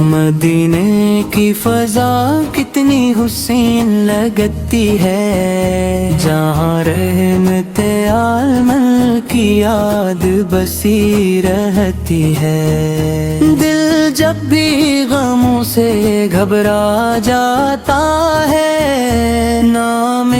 مدینے کی فضا کتنی حسین لگتی ہے، جہاں رحمت عالم کی یاد بسی رہتی ہے۔ دل جب بھی غموں سے گھبرا جاتا ہے، نام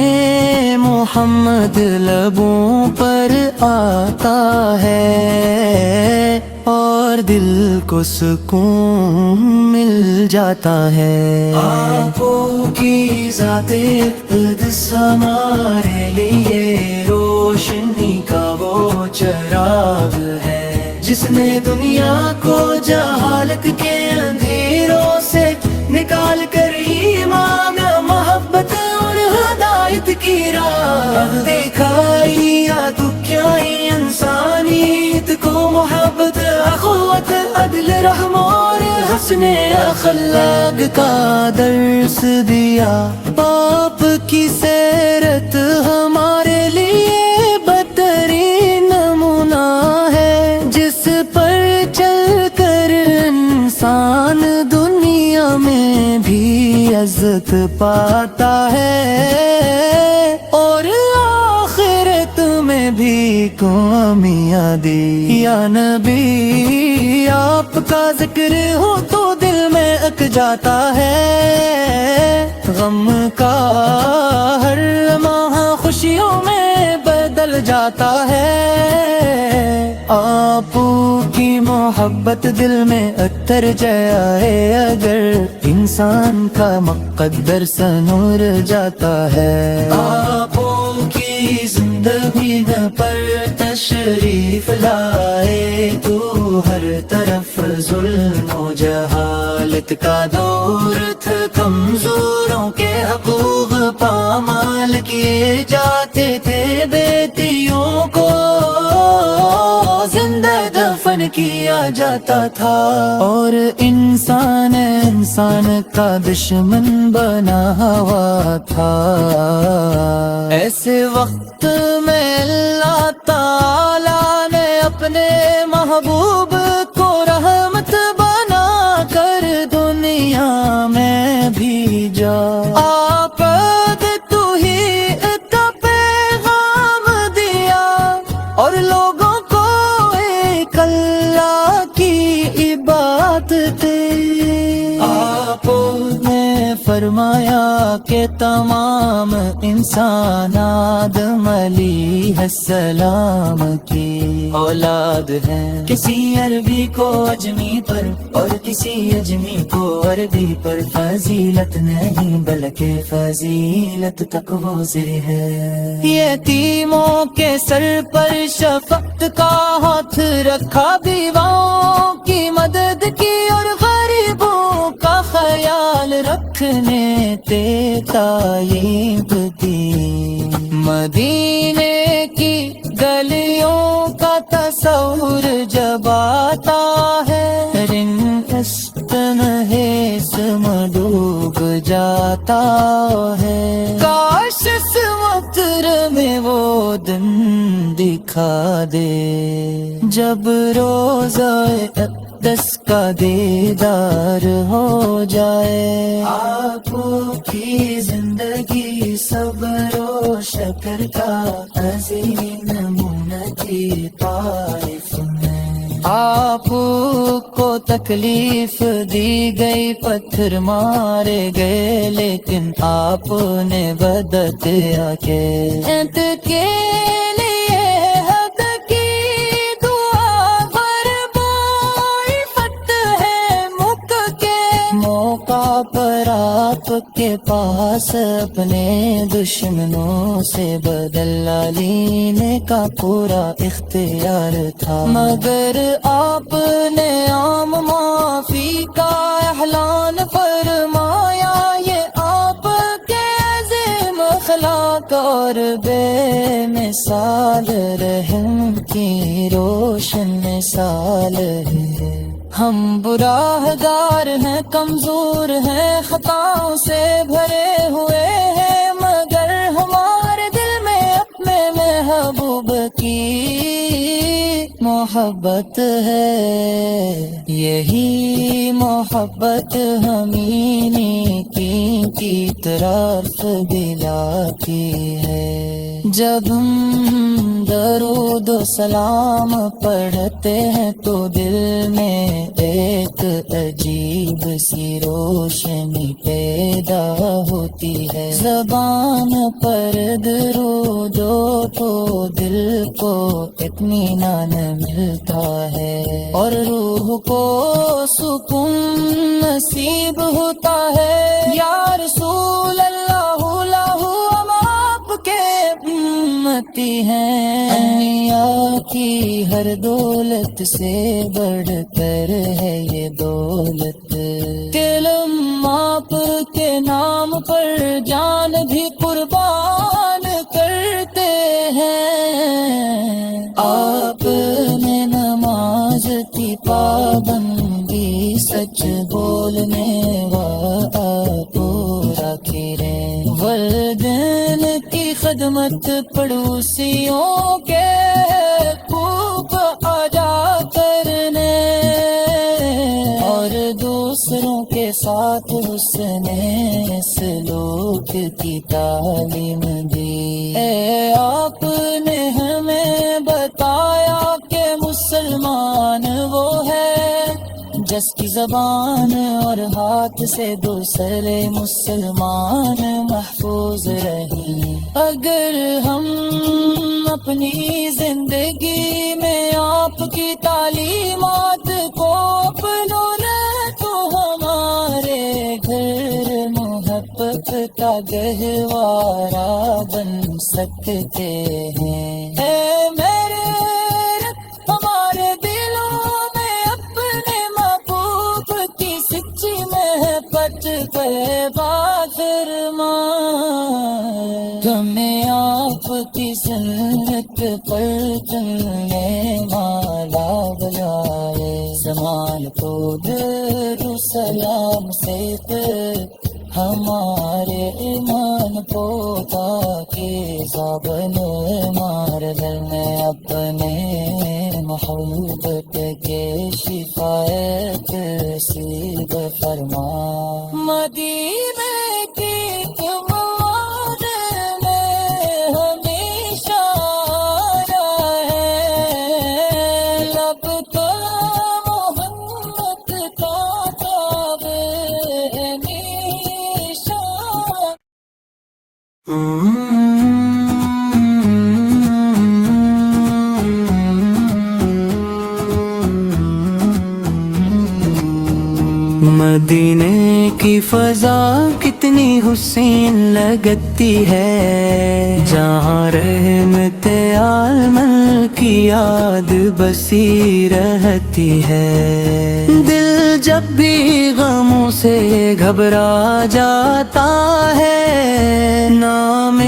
محمد لبوں پر آتا ہے اور دل کو سکون مل جاتا ہے۔ آنکھوں کی ذات اقدس ہمارے لیے روشنی کا وہ چراغ ہے، جس نے دنیا کو جہالت کے اندھیروں سے نکال کر ایمان محبت اور ہدایت کی راہ دکھائی۔ تو کیا انسانیت کو محبت، اخوت، عدل، رحم اور حسن اخلاق کا درس دیا۔ آپ کی سیرت ہمارے لیے بہترین نمونہ ہے، جس پر چل کر انسان دنیا میں بھی عزت پاتا ہے اور آخرت میں بھی کامیابی۔ یا نبی آپ کا ذکر ہو تو دل میں اک جاتا ہے، غم کا ہر لمحہ خوشیوں میں بدل جاتا ہے۔ آپ کی محبت دل میں اتر جائے اگر، انسان کا مقدر سنور جاتا ہے۔ آپ کی زندگی پر تشریف لائے تو ہر طرف ظلم و جہالت کا دور تھا، کمزوروں کے حقوق پامال کیے جاتے تھے، بیٹیوں کو زندہ دفن کیا جاتا تھا اور انسان کا دشمن بنا ہوا تھا۔ ایسے وقت میں اللہ تعالیٰ نے اپنے محبوب کو رحمت بنا کر دنیا میں بھیجا۔ آپ تو ہی کا پیغام دیا اور لوگوں کو ایک اللہ کی عبادت دی۔ آپ نے فرمایا کہ تمام انسان آدم علیہ السلام کی اولاد ہیں، کسی عربی کو اجمی پر اور کسی اجمی کو عربی پر فضیلت نہیں بلکہ فضیلت تک حاضر ہے۔ یتیموں کے سر پر شفقت کا ہاتھ رکھا، بیواؤں کی مدد کی اور غریبوں کا خیال رکھنے تے تائید دی۔ مدینے کی گلیوں کا تصور جب آتا ہے، رنگ اس میں ڈوب جاتا ہے۔ کاش اس وقت میں وہ دن دکھا دے جب روزہ اقدس کا دیدار ہو جائے۔ آپ کی زندگی صبر و شکر کا عظیم نمونہ تھی طائف میں۔ آپ کو تکلیف دی گئی، پتھر مارے گئے، لیکن آپ نے بدت کے انت کے لیے حد کی دعا بربار فتح ہے مک کے موقع پر آپ کے پاس اپنے دشمنوں سے بدلہ لینے کا پورا اختیار تھا، مگر آپ نے عام معافی کا اعلان فرمایا۔ یہ آپ کے عظیم اخلاق اور بے مثال رحم کی روشن مثال ہے۔ ہم گنہگار ہیں، کمزور ہیں، خطاؤں سے بھرے ہوئے ہیں، مگر محبت ہے، یہی محبت ہمیں کی طرف دلاتی ہے۔ جب ہم درود و سلام پڑھتے ہیں تو دل میں ایک عجیب سی روشنی پیدا ہوتی ہے۔ زبان پر درود ہو تو دل کو اطمینان ملتا ہے اور روح کو سکون نصیب ہوتا ہے۔ یا رسول اللہ لاہو ہم آپ کے امتی ہیں، انبیاء کی ہر دولت سے بڑھ کر ہے یہ دولت، علم آپ کے نام پر جان بھی قربان کرتے ہیں۔ آپ نے نماز کی پابندی سچ بولنے والا پورا کریں، والدین کی خدمت پڑوسیوں کے خوب ادا کرنے، اور دوسروں کے ساتھ حسن سلوک کی تعلیم دی۔ اے آپ نے ہمیں بتایا کہ مسلمان وہ ہے جس کی زبان اور ہاتھ سے دوسرے مسلمان محفوظ رہیں۔ اگر ہم اپنی زندگی میں آپ کی تعلیمات کو اپنو لیں تو ہمارے گھر محبت کا گہوارہ بن سکتے ہیں۔ اے میرے رب، ہمارے دلوں میں اپنے محبوب کی سچی محبت پیدا فرما، ہمیں آپ کی سنت پر چلنے والا بنائے۔ زمان کو درود و سلام سے ہمارے ایمان کو پاکیزہ بنوا، دل میں اپنے محبت کے شفایت نصیب فرما۔ مدینے کی مواد میں ہمیشہ رہے لب تو محمد کا تابع ہمیشہ۔ مدینے کی فضا کتنی حسین لگتی ہے، جہاں رحمت عالم کی یاد بسی رہتی ہے۔ دل جب بھی غموں سے گھبرا جاتا ہے، نام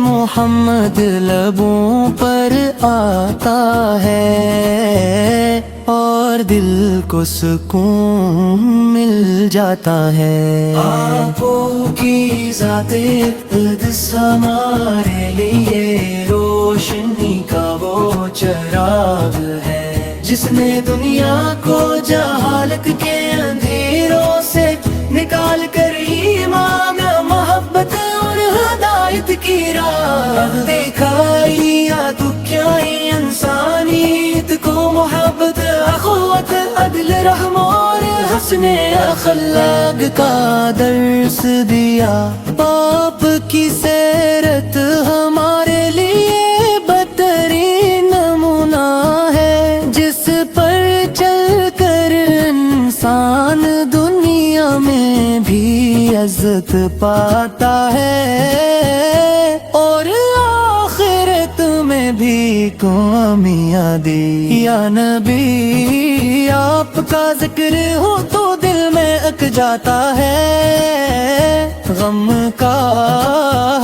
محمد لبوں پر آتا ہے اور دل کو سکون مل جاتا ہے۔ آنکھوں کی ذات اقدس ہمارے لیے روشنی کا وہ چراغ ہے، جس نے دنیا کو جہالت کے اندھیروں سے نکال کر ایمان محبت اور ہدایت کی راہ دکھائی۔ یا تو کیا انسانیت کو محبت، اخوت، عدل، رحم اور حسن اخلاق کا درس دیا۔ آپ کی سیرت ہمارے لیے بہترین نمونہ ہے، جس پر چل کر انسان دنیا میں بھی عزت پاتا ہے اور آخرت میں بھی کامیابی۔ یا نبی، آپ کا ذکر ہو تو دل میں اک جاتا ہے، غم کا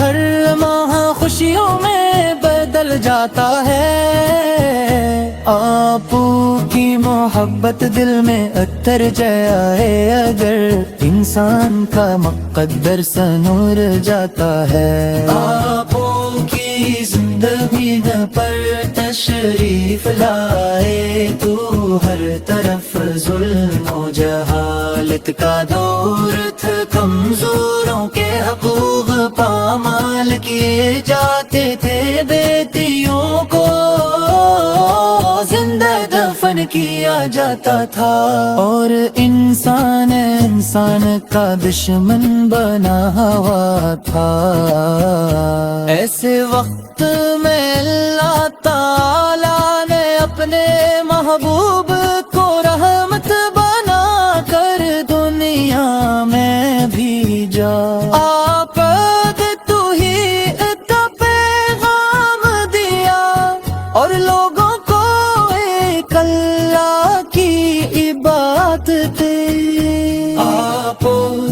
ہر لمحہ خوشیوں میں بدل جاتا ہے۔ آپ کی محبت دل میں اتر جائے اگر، انسان کا مقدر سنور جاتا ہے۔ آپ کی زندگی پر تشریف لائے، تو ہر طرف ظلم و جہالت کا دور تھا، کمزوروں کے حقوق پامال کیے جاتے تھے، بیٹیوں کو زندہ دفن کیا جاتا تھا، اور انسان کا دشمن بنا ہوا تھا۔ ایسے وقت میں اللہ تعالیٰ نے اپنے محبوب کو رحمت بنا کر دنیا میں بھیجا، آپ تو ہی اتنا پیغام دیا، اور لوگوں کو ایک اللہ کی عبادت دی۔ آپ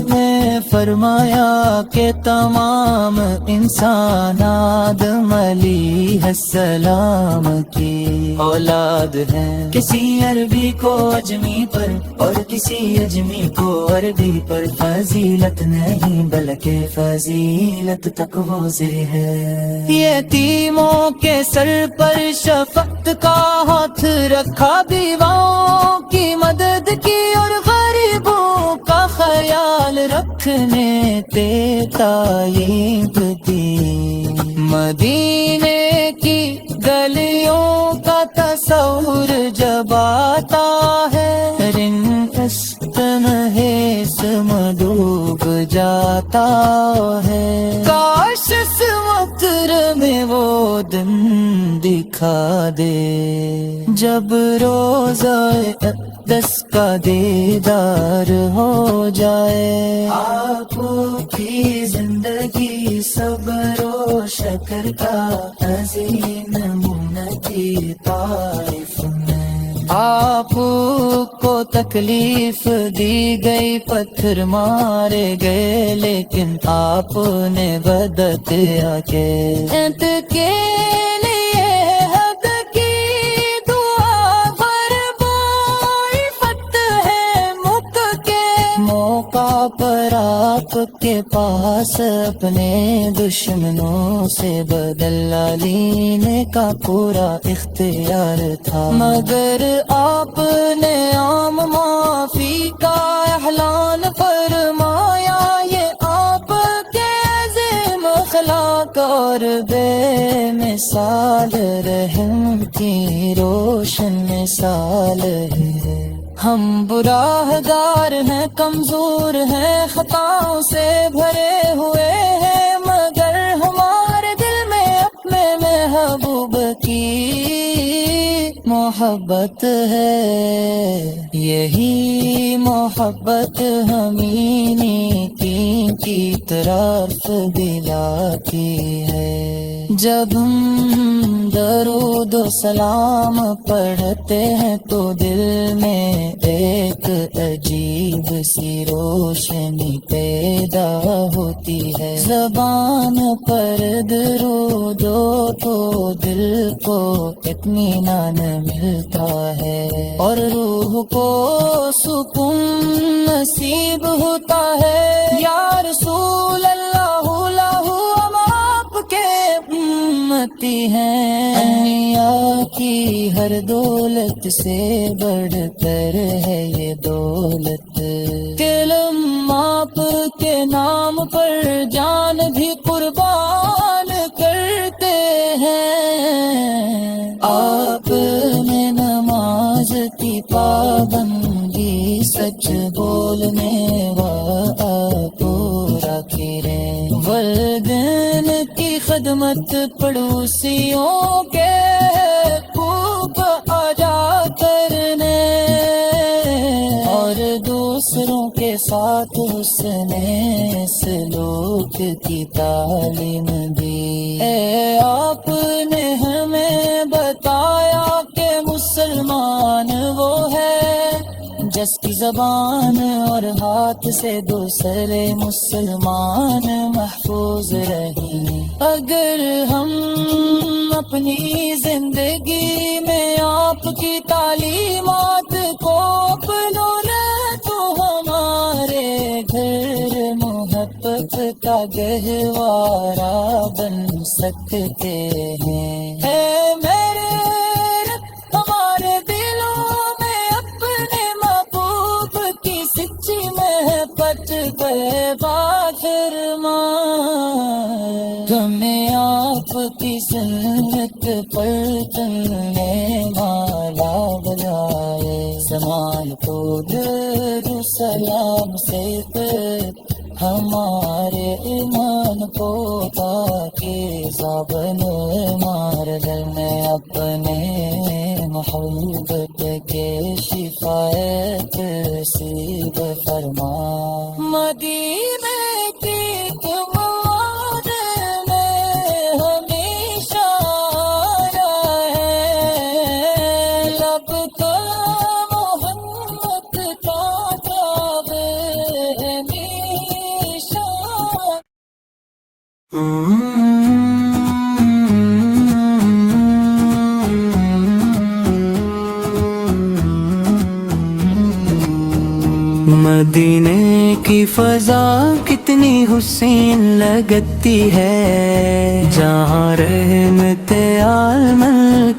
نے فرمایا کہ تمام انسان آدم علیہ السلام کی اولاد ہیں، کسی عربی کو اجمی پر اور کسی اجمی کو عربی پر فضیلت نہیں بلکہ فضیلت تقوی سے ہے۔ یتیموں کے سر پر شفقت کا ہاتھ رکھا، بیواؤں کی مدد کی، اور غریبوں کا خیال رکھنے پہ تائید دی۔ مدینے کی گلیوں کا تصور جب آتا ہے، رنگستن حسم ڈوب جاتا ہے، کاش اس وقت میں وہ دن دکھا دے جب روزہ اقدس کا دیدار ہو جائے۔ آپ کی زندگی صبر و شکر کا عظیم نمونہ تھی طائف میں، آپ کو تکلیف دی گئی، پتھر مارے گئے، لیکن آپ نے بدت کے انت کے لیے حد کی دعا فرمائی، فتح مکہ کے موقع پر آپ کے پاس اپنے دشمنوں سے بدلہ لینے کا پورا اختیار تھا، مگر آپ نے عام معافی کا اعلان فرمایا۔ یہ آپ کے عظیم اخلاق اور بے مثال رحم کی روشن مثال ہے۔ ہم گنہگار ہیں، کمزور ہیں، خطاؤں سے بھرے ہوئے ہیں، مگر ہمارے دل میں اپنے محبوب کی محبت ہے، یہی محبت ہمیں کی طرف دلاتی ہے۔ جب ہم درود و سلام پڑھتے ہیں تو دل میں ایک عجیب سی روشنی پیدا ہوتی ہے، زبان پر درود ہو تو دل کو اطمینان ملتا ہے، اور روح کو سکون نصیب ہوتا ہے۔ یا رسول اللہ لہو، ہم آپ کے امتی ہیں، انبیاء کی ہر دولت سے بڑھ کر ہے یہ دولت، کلم آپ کے نام پر جان بھی قربان کرتے ہیں۔ آپ نے نماز کی پابندی، سچ بولنے والا پورا کریں، والدین کی خدمت، پڑوسیوں کے خوب ادا کرنے، اور دوسروں کے ساتھ حسن سلوک کی تعلیم دی۔ اے آپ نے ہمیں بتایا کہ مسلمان وہ ہے جس کی زبان اور ہاتھ سے دوسرے مسلمان محفوظ رہیں۔ اگر ہم اپنی زندگی میں آپ کی تعلیمات کو اپنوں لیں تو ہمارے گھر محبت کا گہوارہ بن سکتے ہیں۔ اے میرے جنت پر چلنے والا بجائے سمائے تو درود سلام سے ہمارے ایمان کو پاکیزہ بنوا دل میں اپنے محبت کے شفایت نصیب فرما مدینے کی تم یاد میں ہمیشہ رہے لب کا محمد کا جاوے ہمیشہ مدینے کی فضا کتنی حسین لگتی ہے جہاں رحمت عالم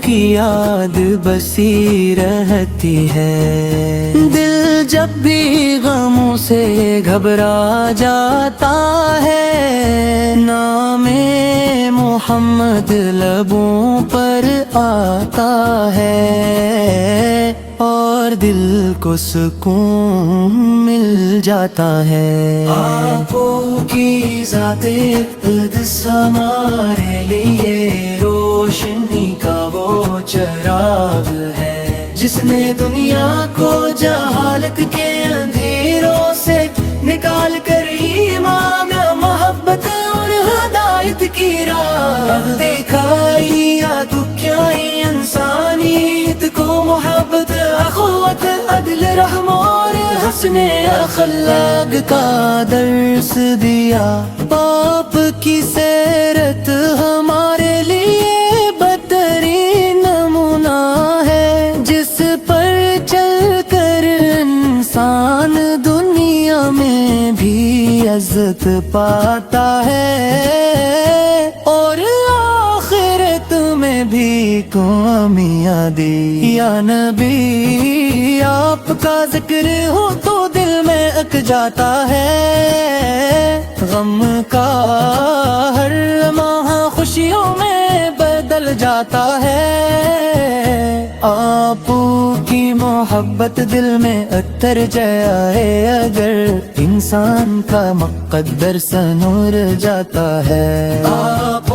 کی یاد بسی رہتی ہے دل جب بھی غموں سے گھبرا جاتا ہے نام محمد لبوں پر آتا ہے اور دل کو سکون مل جاتا ہے آپ کی ذات اقدس ہمارے لیے روشنی کا وہ چراغ ہے جس نے دنیا کو جہالت کے اندھیروں سے نکال کر ایمان محبت اور ہدایت کی راہ دکھائی دکھائی انسانیت کو محبت اخوت عدل رحم اور حسن اخلاق کا درس دیا باپ کی سیرت ہمارے لیے بہترین نمونہ ہے جس پر چل کر انسان دنیا میں بھی عزت پاتا ہے اور آخرت میں بھی کامیابی یا نبی آپ کا ذکر ہو تو دل میں اک جاتا ہے غم کا ہر لمحہ خوشیوں میں بدل جاتا ہے آپ کی محبت دل میں اتر جائے اگر انسان کا مقدر سنور جاتا ہے آپ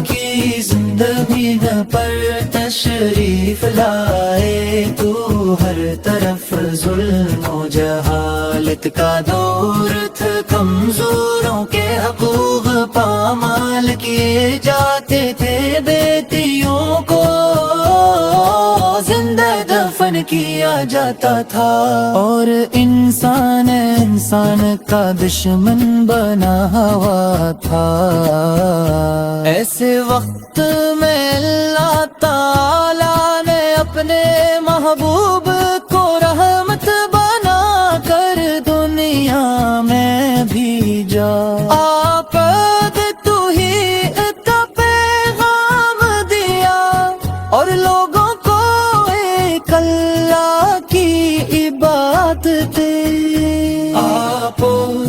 کی زندگی پر تشریف لائے تو ہر طرف ظلم و جہالت کا دور تھا کمزوروں کے حقوق پامال کیے جاتے تھے بیٹیوں کو زندہ دفن کیا جاتا تھا اور انسان کا دشمن بنا ہوا تھا ایسے وقت میں اللہ تعالیٰ نے اپنے محبوب کو رحمت بنا کر دنیا میں بھیجا آپ تو ہی کا پیغام دیا اور لوگوں کو ایک اللہ کی عبادت آپ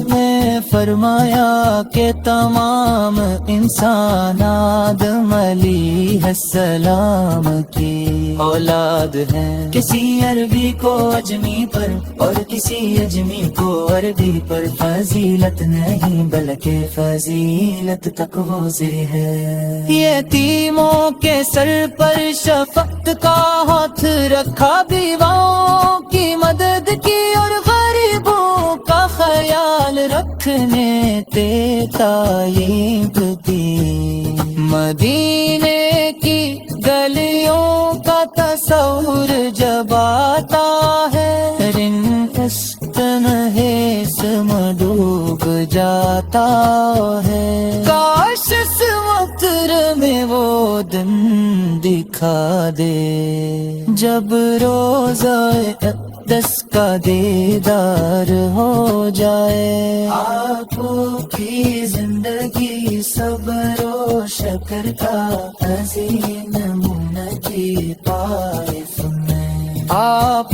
نے فرمایا کہ تمام انسان آدم علیہ السلام کی اولاد ہیں کسی عربی کو اجمی پر اور کسی اجمی کو عربی پر فضیلت نہیں بلکہ فضیلت تقوی سے ہے یتیموں کے سر پر شفقت کا ہاتھ رکھا بیواؤں کی مدد کی اور غریبوں کا خیال رکھنے تائب دی مدینے کی گلیوں کا تصور جب آتا ہے میں ڈوب جاتا ہے کاش اس وقت میں وہ دن دکھا دے جب روزہ اقدس کا دیدار ہو جائے آپ کی زندگی صبر و شکر کا عظیم نمونہ کی طائف میں آپ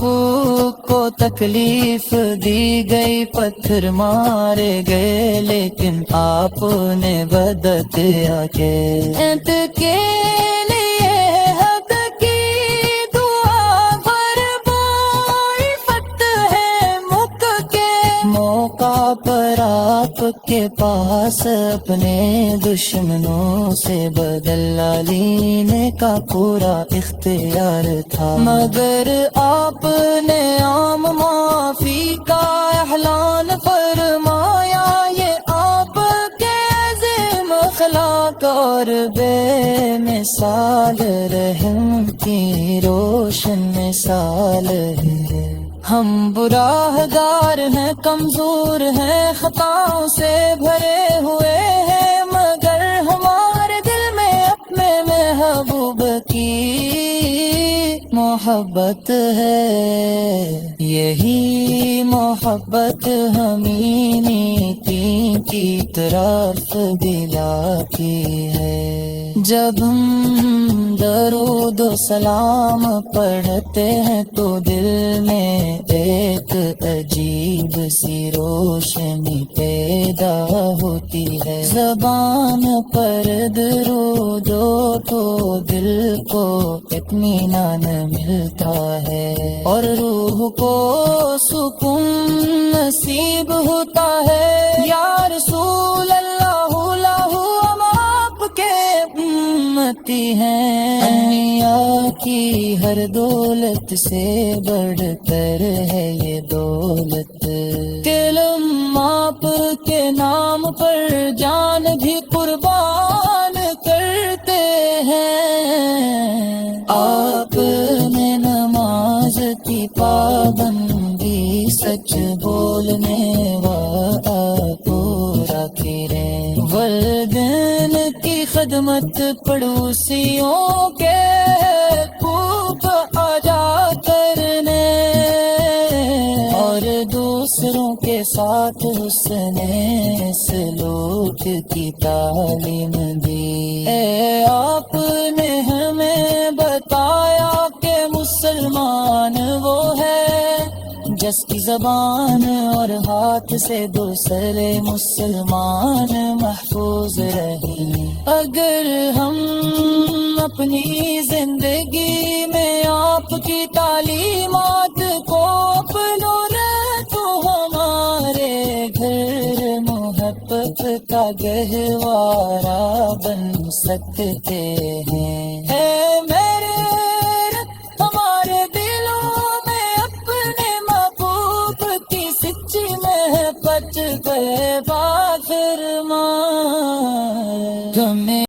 کو تکلیف دی گئی، پتھر مارے گئے، لیکن آپ نے بدت کیا کہ انت کے لیے حق کی دعا فرمائی، فتح مکہ کے موقع پر آپ کے پاس اپنے دشمنوں سے بدلہ لینے کا پورا اختیار تھا، مگر آپ نے عام معافی کا اعلان فرمایا۔ یہ آپ کے عظیم اخلاق اور بے مثال رحم کی روشن مثال ہے۔ ہم گنہگار ہیں، کمزور ہیں، خطاؤں سے بھرے ہوئے ہیں، مگر ہمارے دل میں اپنے محبوب کی محبت ہے، یہی محبت ہمیں نیکی کی طرف دلاتی ہے۔ جب ہم درود و سلام پڑھتے ہیں تو دل میں ایک عجیب سی روشنی پیدا ہوتی ہے، زبان پر درود ہو تو دل کو اطمینان ملتا ہے اور روح کو سکون نصیب ہوتا ہے۔ یا رسول اللہ لاہو ہم آپ کے امتی ہیں، انبیاء کی ہر دولت سے بڑھ کر ہے یہ دولت، کلم آپ کے نام پر جان بھی قربان کرتے ہیں۔ آپ نے نماز کی پابندی، سچ بولنے والا پورا کریں، والدین کی خدمت، پڑوسیوں کے خوب ادا کرنے، اور دوسروں کے ساتھ حسن سلوک کی تعلیم دی۔ اے آپ نے ہمیں بتایا کہ مسلمان وہ ہے جس کی زبان اور ہاتھ سے دوسرے مسلمان محفوظ رہے۔ اگر ہم اپنی زندگی میں آپ کی تعلیمات کو اپنائیں تو ہمارے گھر محبت کا گہوارہ بن سکتے ہیں۔ اے میرے ہمارے دلوں میں اپنے محبوب کی سچی محبت پہ بات فرما۔